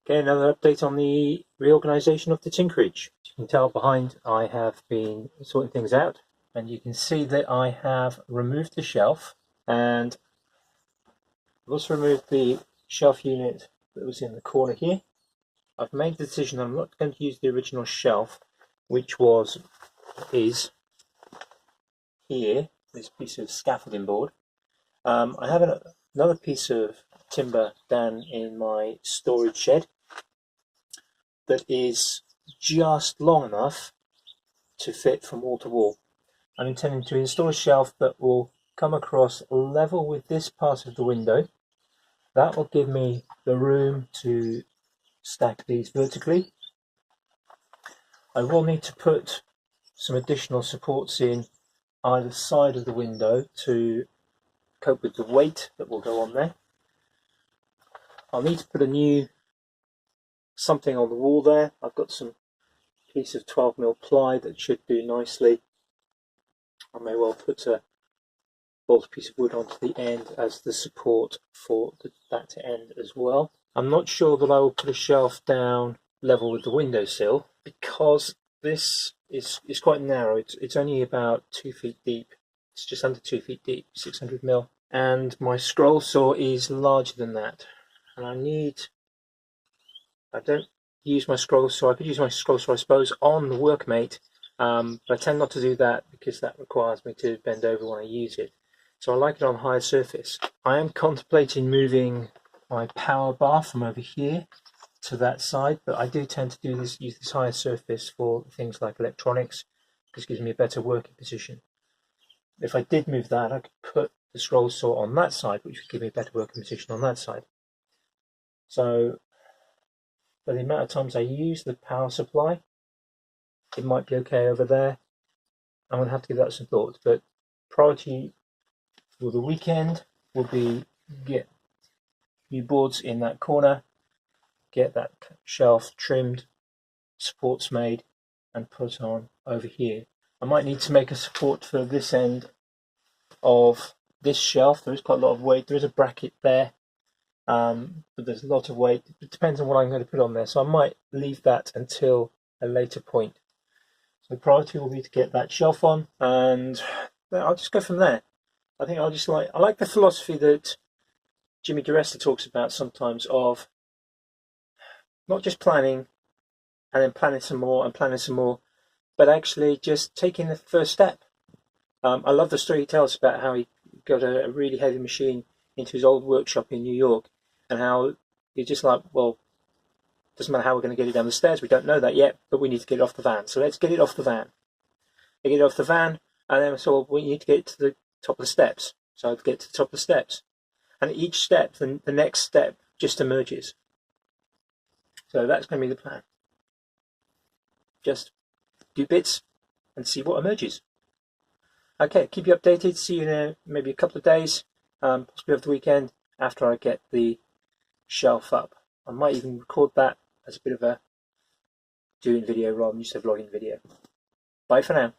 Okay, another update on the reorganisation of the Tinkerage. As you can tell behind, I have been sorting things out, and you can see that I have removed the shelf, and I've also removed the shelf unit that was in the corner here. I've made the decision I'm not going to use the original shelf, which is here, this piece of scaffolding board. I have another piece of timber down in my storage shed that is just long enough to fit from wall to wall. I'm intending to install a shelf that will come across level with this part of the window. That will give me the room to stack these vertically. I will need to put some additional supports in either side of the window to cope with the weight that will go on there. I'll need to put a new something on the wall there. I've got some piece of 12mm ply that should do nicely. I may well put a bolt piece of wood onto the end as the support for that end as well. I'm not sure that I will put a shelf down level with the windowsill because this is quite narrow. It's only about 2 feet deep. It's just under 2 feet deep, 600mm, and my scroll saw is larger than that. And I don't use my scroll saw. I could use my scroll saw, I suppose, on the workmate, but I tend not to do that because that requires me to bend over when I use it. So I like it on a higher surface. I am contemplating moving my power bar from over here to that side, but I do tend to use this higher surface for things like electronics, because it gives me a better working position. If I did move that, I could put the scroll saw on that side, which would give me a better working position on that side. So for the amount of times I use the power supply, it might be okay over there. I'm going to have to give that some thought, but priority for the weekend will be get new boards in that corner, get that shelf trimmed, supports made, and put on over here. I might need to make a support for this end of this shelf. There is quite a lot of weight. There is a bracket there, but there's a lot of weight. It depends on what I'm going to put on there, so I might leave that until a later point. So the priority will be to get that shelf on, and I'll just go from there. I think I like the philosophy that Jimmy DiResta talks about sometimes of not just planning and then planning some more and planning some more, but actually just taking the first step. I love the story he tells about how he got a really heavy machine into his old workshop in New York, and how he's just like, well, doesn't matter how we're going to get it down the stairs, we don't know that yet, but we need to get it off the van. So let's get it off the van. They get it off the van, and then so we need to get it to the top of the steps. So I'd get to the top of the steps. And at each step, the next step just emerges. So that's going to be the plan. Just do bits and see what emerges. Okay, keep you updated. See you in maybe a couple of days, possibly over the weekend, after I get the shelf up. I might even record that as a bit of a doing video rather than just a vlogging video. Bye for now.